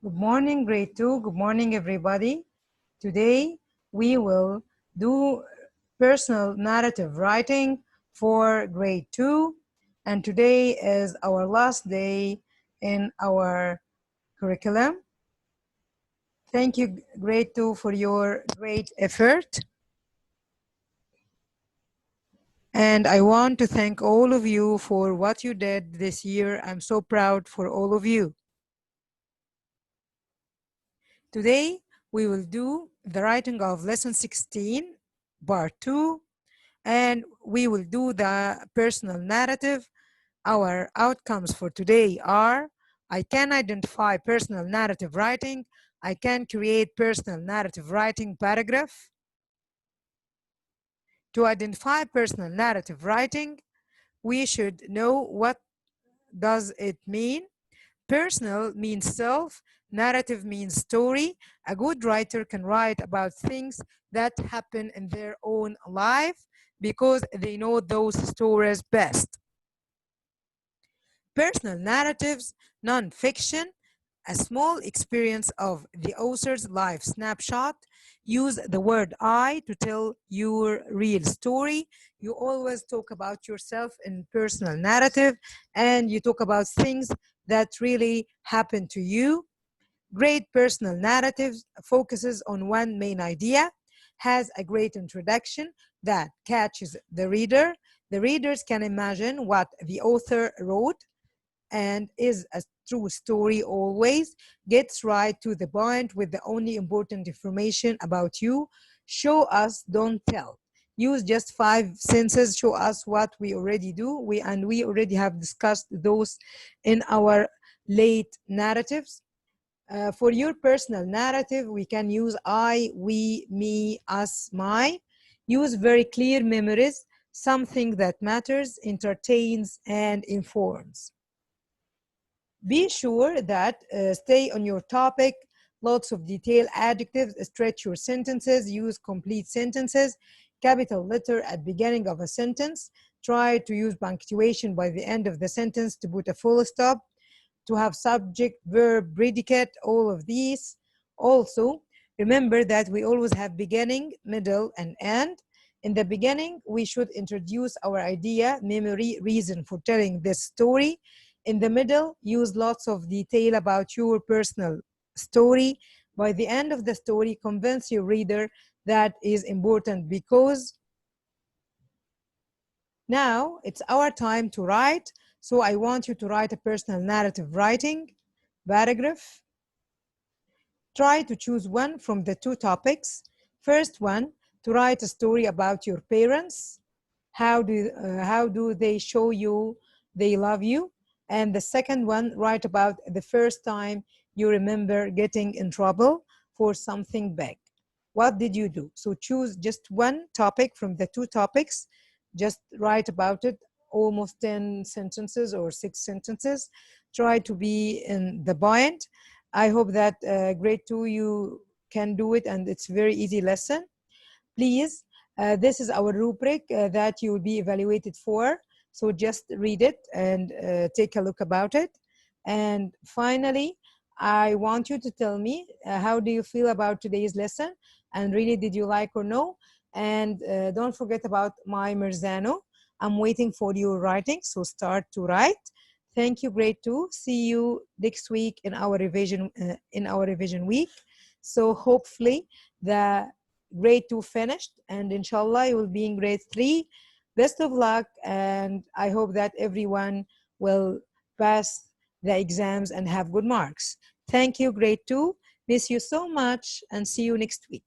Good morning, grade 2. Good morning, everybody. Today, we will do personal narrative writing for grade 2. And today is our last day in our curriculum. Thank you, grade 2, for your great effort. And I want to thank all of you for what you did this year. I'm so proud for all of you. Today, we will do the writing of lesson 16, part 2, and we will do the personal narrative. Our outcomes for today are: I can identify personal narrative writing. I can create personal narrative writing paragraph. To identify personal narrative writing, we should know what does it mean. Personal means self, narrative means story. A good writer can write about things that happen in their own life because they know those stories best. Personal narratives, non-fiction, a small experience of the author's life snapshot. Use the word I to tell your real story. You always talk about yourself in personal narrative, and you talk about things that really happen to you. Great personal narratives focuses on one main idea, has a great introduction that catches the reader. The readers can imagine what the author wrote, and is a true story always, gets right to the point with the only important information about you. Show us, don't tell. Use just 5 sentences, show us what we already do. We already have discussed those in our late narratives. For your personal narrative, we can use I, we, me, us, my. Use very clear memories, something that matters, entertains, and informs. Be sure that stay on your topic, lots of detail, adjectives, stretch your sentences, use complete sentences, capital letter at beginning of a sentence. Try to use punctuation by the end of the sentence to put a full stop, to have subject, verb, predicate, all of these. Also, remember that we always have beginning, middle, and end. In the beginning, we should introduce our idea, memory, reason for telling this story. In the middle, use lots of detail about your personal story. By the end of the story, convince your reader that is important, because now it's our time to write. So I want you to write a personal narrative writing paragraph. Try to choose one from the 2 topics. First one, to write a story about your parents. How do they show you they love you? And the second one, write about the first time you remember getting in trouble for something big. What did you do? So choose just one topic from the 2 topics. Just write about it, almost 10 sentences or 6 sentences. Try to be in the point. I hope that grade 2 you can do it, and it's very easy lesson. Please, this is our rubric that you will be evaluated for. So just read it and take a look about it. And finally, I want you to tell me how do you feel about today's lesson, and really did you like or no? And don't forget about my Merzano. I'm waiting for your writing, so start to write. Thank you, grade 2. See you next week in our revision week. So hopefully the grade 2 finished, and inshallah you will be in grade 3. Best of luck, and I hope that everyone will pass the exams and have good marks. Thank you, grade 2. Miss you so much, and see you next week.